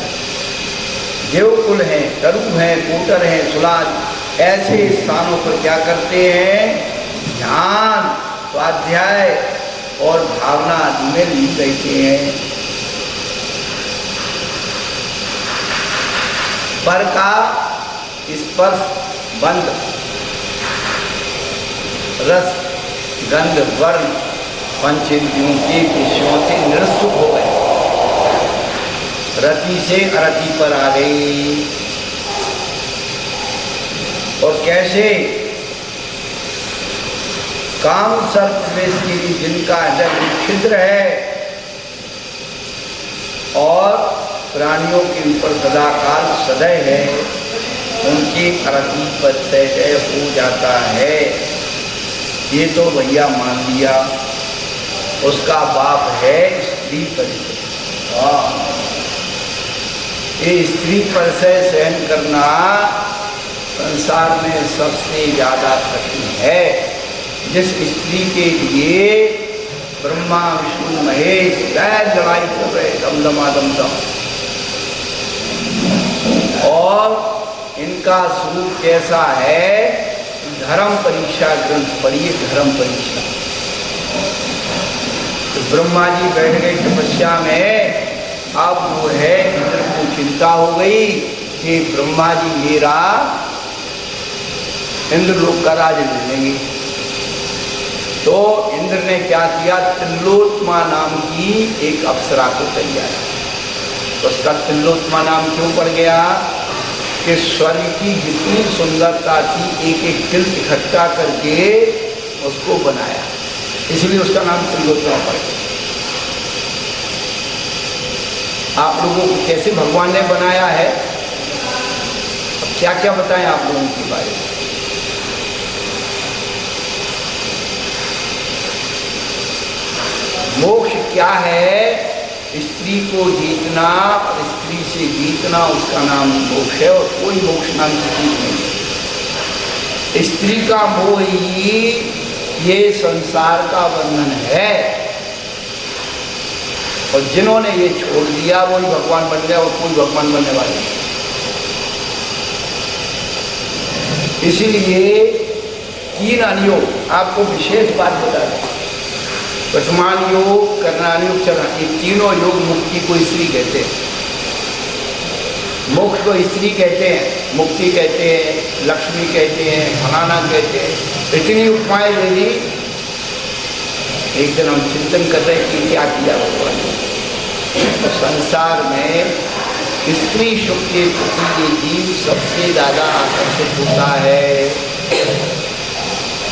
देवकुल हैं, तरु हैं, कोटर हैं, सुलाद, ऐसे स्थानों पर क्या करते हैं, ध्यान, स्वाध्याय और भावना आदि में लीन रहते हैं। पर का स्पर्श बंद, रस गंध वर्ण पंचेंद्रियों के विषयों से निरुत्सुक हो गए, रति से अरति पर आ गई। और कैसे, काम सर्प प्रवेश के लिए जिनका हृदय में छिद्र है और प्राणियों के ऊपर सदाकाल सदैव है, उनके अरती पर जय हो जाता है। ये तो भैया मान लिया, उसका बाप है स्त्री परिचय। ये स्त्री परिचय सहन करना संसार में सबसे ज्यादा कठिन है। जिस स्त्री के लिए ब्रह्मा विष्णु महेश लड़ाई कर रहे दमदम, और इनका स्वरूप कैसा है? धर्म परीक्षा ग्रंथ पढ़िए, धर्म परीक्षा। तो ब्रह्मा जी बैठ गए तपस्या में। अब वो है इंद्र को चिंता हो गई कि ब्रह्मा जी मेरा इंद्र लोक का राज ले लेंगे। तो इंद्र ने क्या किया? तिलोत्तमा नाम की एक अप्सरा को तैयार। उसका तिलोत्तमा नाम क्यों पड़ गया? कि स्वर्ग की जितनी सुंदरता थी एक एक तिल इकट्ठा करके उसको बनाया, इसलिए उसका नाम तिलोत्तमा पड़ गया। आप लोगों को कैसे भगवान ने बनाया है, क्या क्या बताएं आप लोगों के बारे में? मोक्ष क्या है? स्त्री को जीतना और स्त्री से जीतना, उसका नाम मोक्ष है। और कोई मोक्ष नाम की चीज नहीं। स्त्री का मोह ही ये संसार का बंधन है, और जिन्होंने ये छोड़ दिया वही भगवान बन गया, और कोई भगवान बनने वाले नहीं। इसीलिए 3 अनियोग आपको विशेष बात बता दें। वर्तमान योग, करणान योग, चरण, ये तीनों योग मुक्ति को स्त्री कहते हैं, मोक्ष को स्त्री कहते हैं, मुक्ति कहते हैं, लक्ष्मी कहते हैं, फलाना कहते हैं। इतनी उपमाएं दे दी। एक दिन हम चिंतन कर रहे कि क्या किया भगवान ने। तो संसार में स्त्री सुख के प्रति ये जीव सबसे ज्यादा आकर्षित होता है।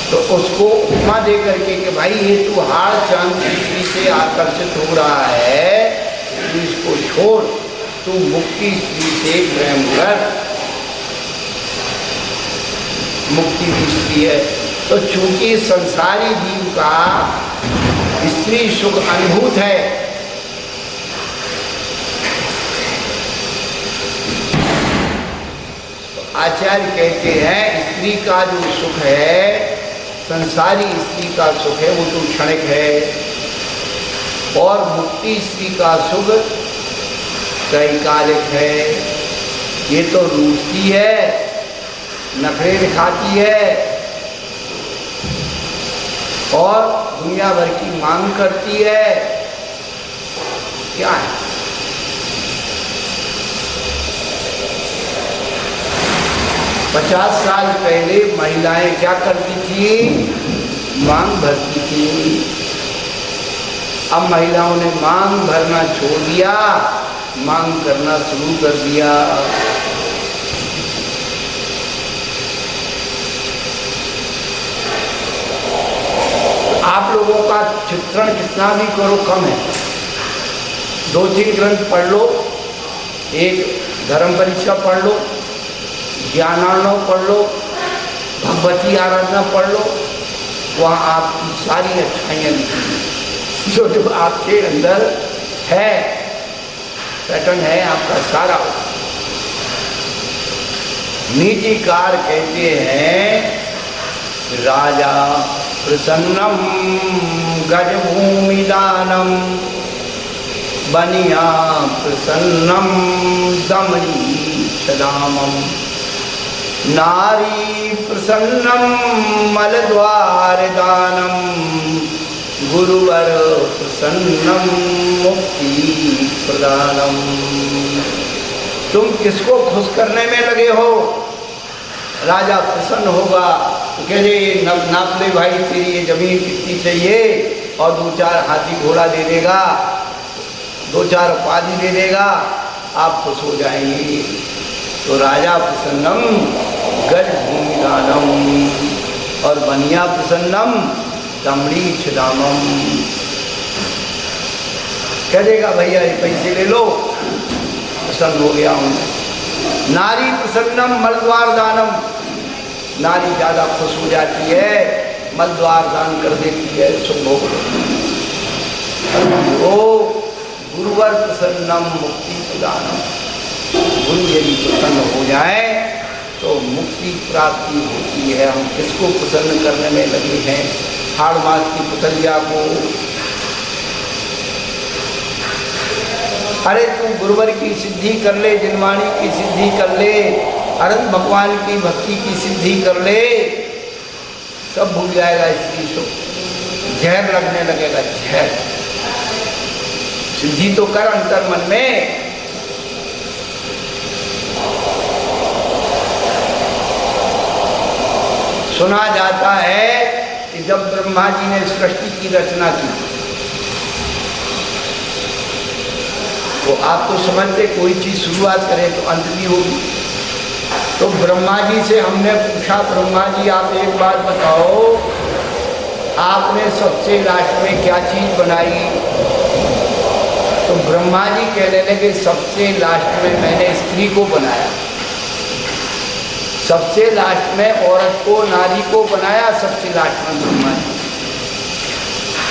तो उसको उपमा दे करके कि भाई ये तू हार चांद की स्त्री से आकर्षित हो रहा है, तू इसको छोड़, तू मुक्ति स्त्री से प्रेम कर। मुक्ति भी स्त्री है। तो चूंकि संसारी जीव का स्त्री सुख अनुभूत है, तो आचार्य कहते हैं स्त्री का जो सुख है, संसारी स्त्री का सुख है, वो तो क्षणिक है, और मुक्ति स्त्री का सुख त्रैकालिक है। ये तो रूठती है, नखरे दिखाती है और दुनिया भर की मांग करती है। क्या है? पचास साल पहले महिलाएं क्या करती थी? मांग भरती थी। अब महिलाओं ने मांग भरना छोड़ दिया, मांग करना शुरू कर दिया। आप लोगों का चित्रण कितना भी करो कम है। 2-3 ग्रंथ पढ़ लो, एक धर्म परीक्षा पढ़ लो, ज्ञानार्णव पढ़ लो, भगवती आराधना पढ़ लो, वहाँ आपकी सारी अच्छाइयाँ लिखी जो जो आपके अंदर है, पैटर्न है आपका सारा। नीतिकार कहते हैं राजा प्रसन्नम गजभूमि दानम, बनिया प्रसन्नम दमनी सदामम, नारी प्रसन्नम मलद्वार दानम, गुरुवर प्रसन्नम मुक्ति प्रदानम। तुम किसको खुश करने में लगे हो? राजा प्रसन्न होगा तो कह रहे नाप ले भाई, तेरी ये जमीन कितनी चाहिए, और 2-4 हाथी घोड़ा दे देगा, 2-4 उपाधि दे देगा, आप खुश हो जाएंगे। तो राजा प्रसन्नम गज भूमि दानम, और बनिया प्रसन्नम दमड़ीक्षदामम। कह देगा भैया ये पैसे ले लो, प्रसन्न हो गया हूँ। नारी प्रसन्नम मलद्वार दानम, नारी ज़्यादा खुश हो जाती है, मलद्वार दान कर देती है, शुभ हो। गुरुवर प्रसन्नम मुक्ति प्रदानम, गुरु यदि प्रसन्न हो जाए तो मुक्ति प्राप्ति होती है। हम किसको प्रसन्न करने में लगे हैं? हाड़ मास की पुतलिया को। अरे तू गुरुवर की सिद्धि कर ले, जिनवाणी की सिद्धि कर ले, अनंत भगवान की भक्ति की सिद्धि कर ले, सब भूल जाएगा। इसकी सुख जहर लगने लगेगा, जहर। सिद्धि तो कर अंतर मन में। सुना जाता है कि जब ब्रह्मा जी ने सृष्टि की रचना की, तो आप तो समझते कोई चीज शुरुआत करें तो अंत भी होगी। तो ब्रह्मा जी से हमने पूछा, ब्रह्मा जी आप एक बात बताओ, आपने सबसे लास्ट में क्या चीज बनाई? तो ब्रह्मा जी कहने लगे सबसे लास्ट में मैंने स्त्री को बनाया, सबसे लास्ट में औरत को, नारी को बनाया, सबसे लास्ट में ब्रह्मा जी।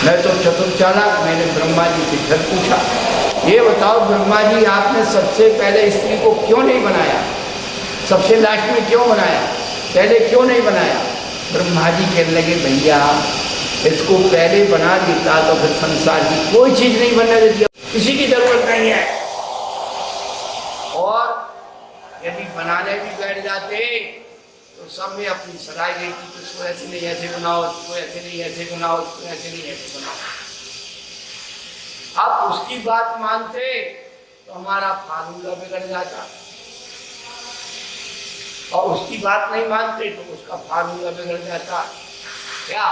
मैं तो चतुर्चालाक, मैंने ब्रह्मा जी से फिर पूछा, ये बताओ ब्रह्मा जी आपने सबसे पहले स्त्री को क्यों नहीं बनाया, सबसे लास्ट में क्यों बनाया, पहले क्यों नहीं बनाया? ब्रह्मा जी कहने लगे भैया इसको पहले बना देता तो फिर संसार की कोई चीज नहीं बनने देती, किसी की जरूरत नहीं है। और यदि बनाने भी बैठ जाते तो सब में अपनी सराय देती, तो इसको ऐसे नहीं ऐसे बनाओ, इसको ऐसे नहीं ऐसे बनाओ, इसको ऐसे नहीं ऐसे बनाओ। आप उसकी बात मानते तो हमारा फार्मूला बिगड़ जाता, और उसकी बात नहीं मानते तो उसका फार्मूला बिगड़ जाता। क्या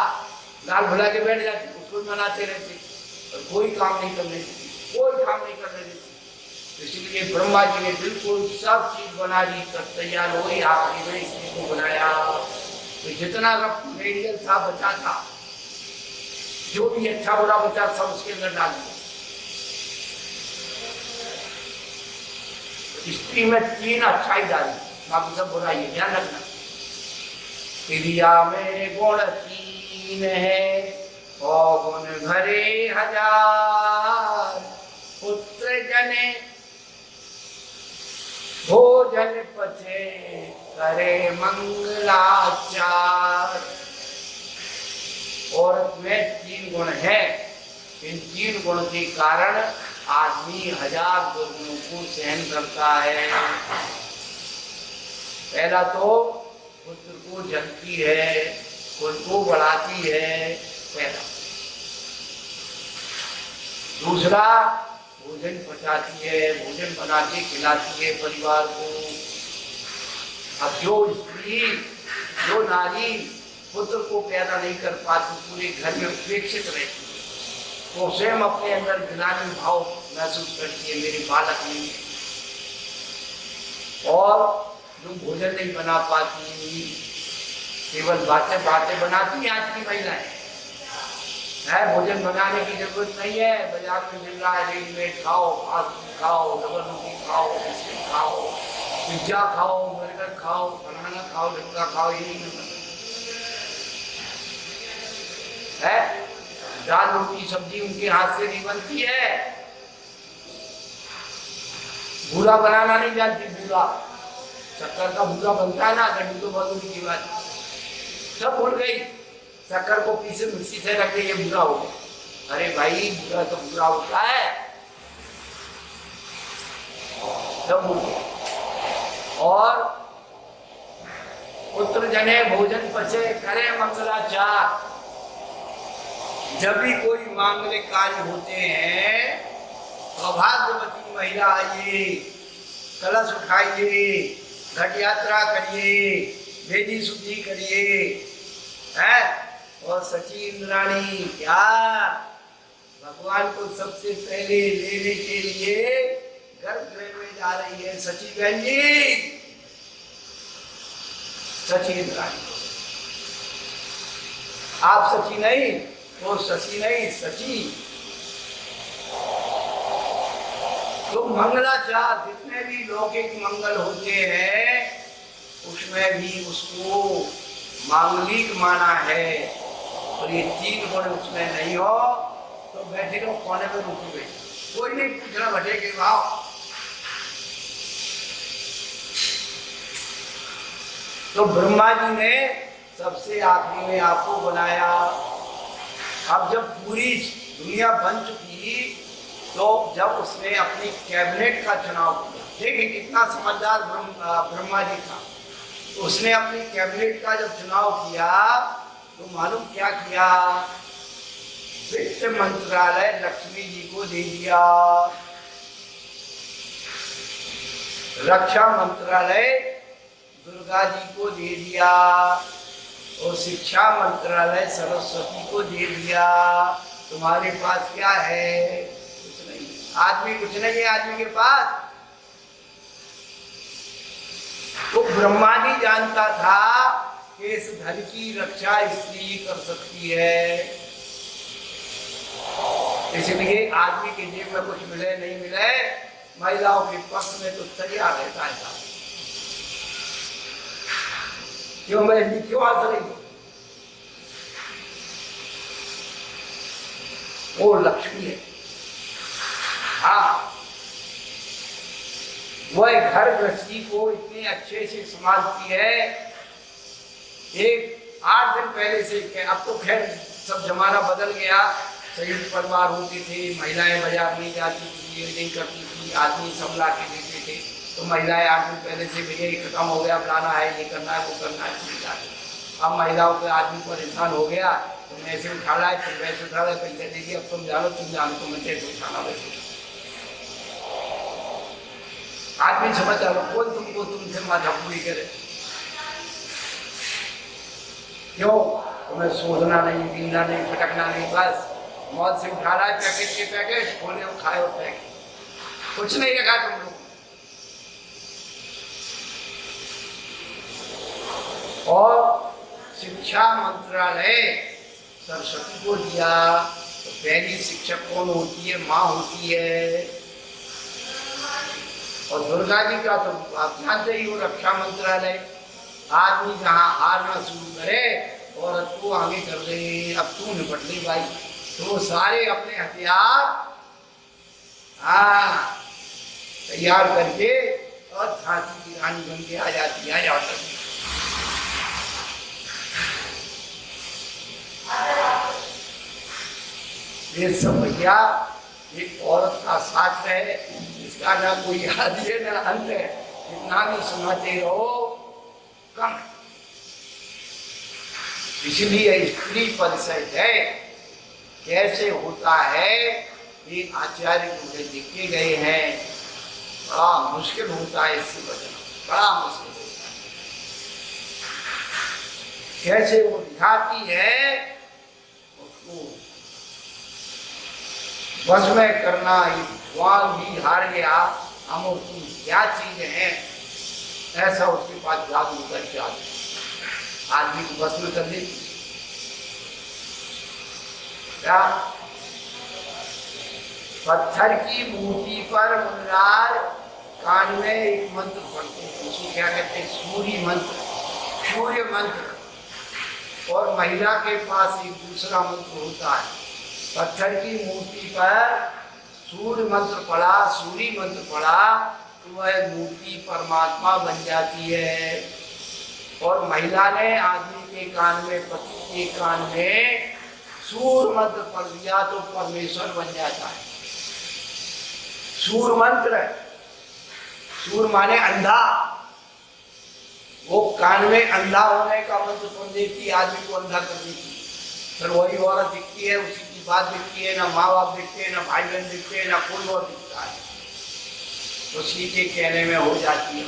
दाल भुला के बैठ जाती, उसको मनाते रहते और कोई काम नहीं करने देती, कोई काम नहीं करने देती। इसलिए ब्रह्मा जी ने बिल्कुल सब चीज बना दी, तब तैयार हो गई। आपने स्त्री को बनाया तो जितना मेडियल था बचा था, जो भी अच्छा बुरा बचा सब उसके अंदर डाल दिया। स्त्री में 3 अच्छाई डाली, बाकी सब बुराई है, ध्यान रखना। क्रिया में गुण 3 है और गुण भरे 1000, पुत्र जने भोजन पचे करे मंगलाचार। औरत में 3 गुण है, इन 3 गुण के कारण आदमी 1000 दुर्गुणों को सहन करता है। पहला तो पुत्र को जलती है, खुद को बढ़ाती है, पहला। दूसरा भोजन पचाती है, भोजन बना के खिलाती है परिवार को। अब जो स्त्री, जो नारी पुत्र को पैदा नहीं कर पाती, पूरे घर में उपेक्षित रहती है, वो स्वयं अपने अंदर गिलानी भाव महसूस करती है, मेरे बालक नहीं है। और जो भोजन नहीं बना पाती, केवल बातें बातें बनाती है आज की महिलाएं, है भोजन बनाने की जरूरत नहीं है, बाजार में मिल रहा है रेडीमेड, खाओ, फास्ट फूड खाओ, डबल रोटी खाओ, बिस्किट खाओ, पिज्जा खाओ, बर्गर खाओ, बनाना खाओ, ढक्का खाओ, यही है। दाल रोटी सब्जी उनके हाथ से नहीं बनती है, बूरा बनाना नहीं जानती, बूरा शक्कर का बूरा बनता है ना, गड्ढी तो बहुत दूर की बात, सब भूल गई। शक्कर को पीछे मिक्सी से रख दे, ये बुरा हो गया। अरे भाई बुरा तो बुरा होता है, सब और पुत्र जने भोजन पचे करे मंगलाचार। जब भी कोई मांगलिक कार्य होते हैं तो भाग्यवती महिला आइए, कलश उठाइए, घट यात्रा करिए, वेदी शुद्धि करिए, है। और सची इंद्राणी क्या भगवान को सबसे पहले लेने के लिए गर्भगृह में जा रही है सची बहन जी, सची इंद्राणी। आप सची नहीं तो शशि नहीं सची। तो मंगलाचार जितने भी लौकिक मंगल होते हैं उसमें भी उसको मांगलिक माना है। और ये 3 गुण उसमें नहीं हो तो बैठे रहो कोने में रुक गए, कोई नहीं पूछना बटे के भाव। तो ब्रह्मा जी ने सबसे आखिरी में आपको बनाया। अब जब पूरी दुनिया बन चुकी तो जब उसने अपनी कैबिनेट का चुनाव किया, देखिए कितना समझदार ब्रह्मा जी था। तो उसने अपनी कैबिनेट का जब चुनाव किया तो मालूम क्या किया, वित्त मंत्रालय लक्ष्मी जी को दे दिया, रक्षा मंत्रालय दुर्गा जी को दे दिया और शिक्षा मंत्रालय सरस्वती को दे दिया। तुम्हारे पास क्या है? कुछ नहीं। आदमी कुछ नहीं है आदमी के पास। तो ब्रह्मा जी जानता था कि इस धन की रक्षा स्त्री कर सकती है, इसलिए आदमी के जेब में कुछ मिले नहीं मिले महिलाओं के पक्ष में तो तैयार रहता है। क्यों मैं क्यों हंस रही हूं? वो लक्ष्मी है। हाँ, वह घर गृहस्थी को इतने अच्छे से संभालती है। एक 8 दिन पहले से, अब तो खैर सब जमाना बदल गया, संयुक्त परिवार होते थे, महिलाएं बाजार नहीं जाती थी, ये नहीं करती थी, आदमी सब ला के देते थे। तो महिलाएं 8 दिन पहले से भैया ये खत्म हो गया, लाना है, ये करना है, वो करना है, नहीं जाती। अब महिलाओं पे आदमी परेशान हो गया, तुमने ऐसे उठा रहा है, तुम वैसे उठा रहे, पैसे दे दिए, अब तुम जानो तुम्हें कैसे उठाना वैसे। आदमी समझ आ रहा, कौन तुमसे माथा पूरी करे? क्यों? तुम्हें सोचना नहीं, पीना नहीं, फटकना नहीं, बस मौत से उठा रहा है, पैकेट के पैकेट खोले और खाए और पैकेट, कुछ नहीं रखा तुम लोग। और शिक्षा मंत्रालय सरस्वती को दिया। तो पहली शिक्षक कौन होती है? माँ होती है। और दुर्गा जी का तो आप जानते ही हो, रक्षा मंत्रालय। आदमी जहाँ हारना शुरू करे औरत को आगे कर दे, अब तू निपट ली भाई, तो सारे अपने हथियार तैयार करके और झांसी की रानी बन के आ जाती है। ये सब भैया एक औरत का साथ है, इसका ना कोई आदि है ना अंत है। जितना भी सुनाते रहो कम। इसलिए स्त्री परिषद है कैसे होता है, ये आचार्य मुझे लिखे गए हैं। बड़ा मुश्किल होता है इससे बचना, बड़ा मुश्किल होता है। कैसे वो दिखाती है, उसको बस में करना। भगवान भी हार गया, हम और तुम क्या चीज है, ऐसा उसके पास जादू करके आदमी को बस में कर देती। क्या? पत्थर की मूर्ति पर मुनरार कान में एक मंत्र पढ़ते हैं, उसको क्या कहते हैं? सूर्य मंत्र, सूर्य मंत्र। और महिला के पास एक दूसरा मंत्र होता है। पत्थर की मूर्ति पर सूर्य मंत्र पढ़ा, सूर्य मंत्र पढ़ा तो वह मूर्ति परमात्मा बन जाती है। और महिला ने आदमी के कान में, पति के कान में सूर्य मंत्र पढ़ दिया तो परमेश्वर बन जाता है। सूर्य मंत्र, सूर्य माने अंधा, वो कान में अंधा होने का मंत्र पढ़ देती, आदमी को अंधा कर देती। फिर वही औरत दिखती है, उसी की बात दिखती है, ना माँ बाप दिखते हैं, ना भाई बहन दिखते हैं, ना कोई और दिखता है, उसी के कहने में हो जाती है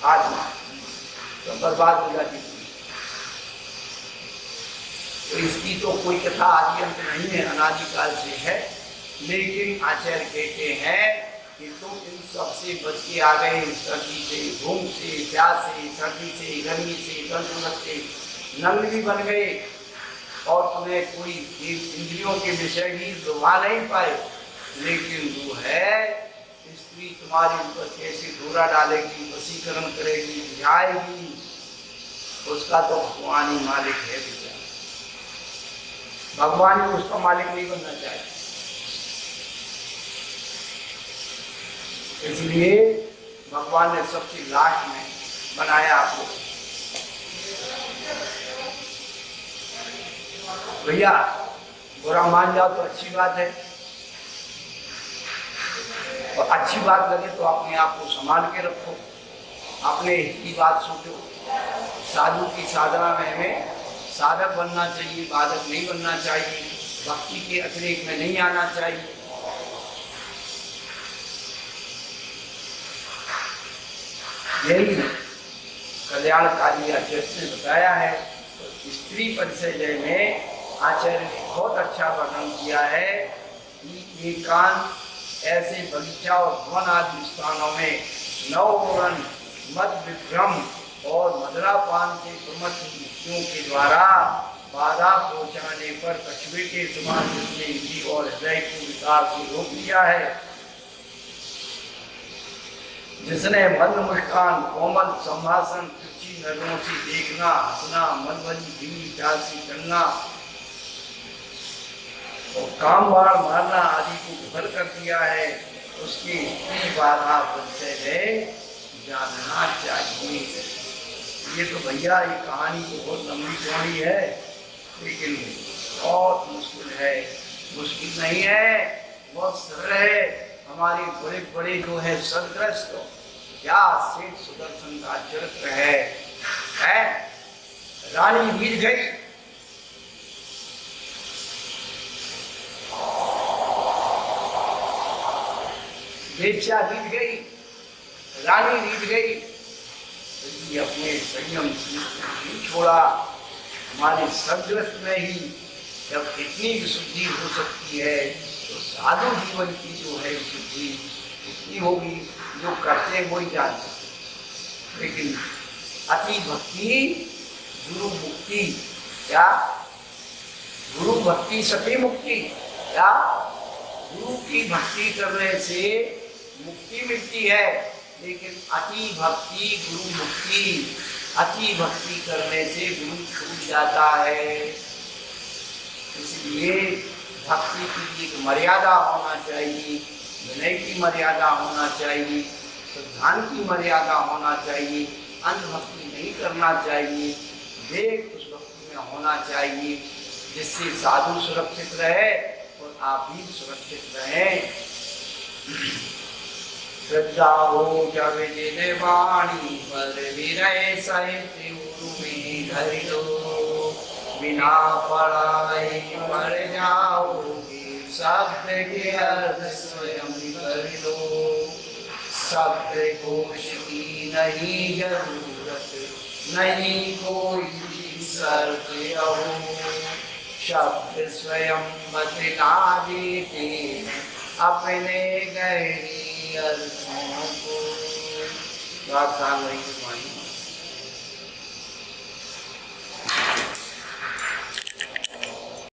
आत्मा, तो बर्बाद हो जाती है। तो इसकी तो कोई कथा आदि अंत नहीं है, अनादिकाल से है। लेकिन आचार्य कहते हैं कि तुम इन सब से बच के आ गए, सर्दी से, भूख से, प्यास से, सर्दी से, गर्मी से, दर्द से नंग भी बन गए और तुम्हें कोई इंद्रियों के विषय भी लुभा नहीं पाए। लेकिन वो है स्त्री तुम्हारे ऊपर कैसे डोरा डालेगी, वशीकरण करेगी, बुझाएगी, उसका तो भगवान ही मालिक है भैया। भगवान भी उसका मालिक नहीं बनना चाहिए। इसलिए भगवान ने सबसे लास्ट में बनाया आपको। भैया बुरा मान जाओ तो अच्छी बात है, और अच्छी बात लगे तो अपने आप को संभाल के रखो, अपने हित की बात सोचो। साधु की साधना में हमें साधक बनना चाहिए, बाधक नहीं बनना चाहिए, भक्ति के अतिरेक में नहीं आना चाहिए। यही कल्याणकारी आचार्य ने बताया है। तो स्त्री परिचय में आचार्य ने बहुत अच्छा वर्णन किया है कि एकांत ऐसे बगीचा और वन आदि स्थानों में नवमोहन, मद विभ्रम और मदरापान से प्रमत्त युक्तियों के द्वारा बाधा पहुंचाने पर कछुए के समान जिसने इंद्री और हृदय को विकार से रोक दिया है, जिसने मंद मुस्कान, कोमल संभाषण, तुच्छी नजरों से देखना, हंसना, मन भरी धीमी चाल से चलना और काम बाढ़ मारना आदि को विफल कर दिया है, उसकी स्त्री बाधा परिचय है जानना चाहिए। ये तो भैया ये कहानी तो बहुत लंबी चौड़ी है, लेकिन बहुत मुश्किल है। मुश्किल नहीं है, बहुत सरल है। हमारे बड़े बड़े जो है सदग्रस्त क्या सेठ सुदर्शन का चरित्र है? रानी रीझ गई, बेचा रीझ गई, रानी रीझ गई, तो अपने संयम नहीं छोड़ा। हमारे सदग्रस्त में ही जब इतनी विशुद्धि हो सकती है तो साधु जीवन की जो है शुद्धि इतनी होगी, जो करते हैं वही जानते। लेकिन अति भक्ति गुरु मुक्ति, क्या गुरु भक्ति सती मुक्ति, क्या गुरु की भक्ति करने से मुक्ति मिलती है, लेकिन अति भक्ति गुरु मुक्ति, अति भक्ति करने से गुरु छूट जाता है। इसलिए भक्ति की एक मर्यादा होना चाहिए, विनय की मर्यादा होना चाहिए, सिद्धांत की मर्यादा होना चाहिए, अंधभक्ति नहीं करना चाहिए, विवेक उस भक्ति में होना चाहिए जिससे साधु सुरक्षित रहे और आप भी सुरक्षित रहें। श्रद्धा हो जब जिन वाणी पर विरय सहित उरु में धरि लो, बिना पढ़ाई मर जाओगे, शब्द के अर्थ स्वयं कर लो। शब्द कोश की नहीं जरूरत, नहीं कोई शर्त हो, शब्द स्वयं बतला देते अपने गहरी अर्थों को।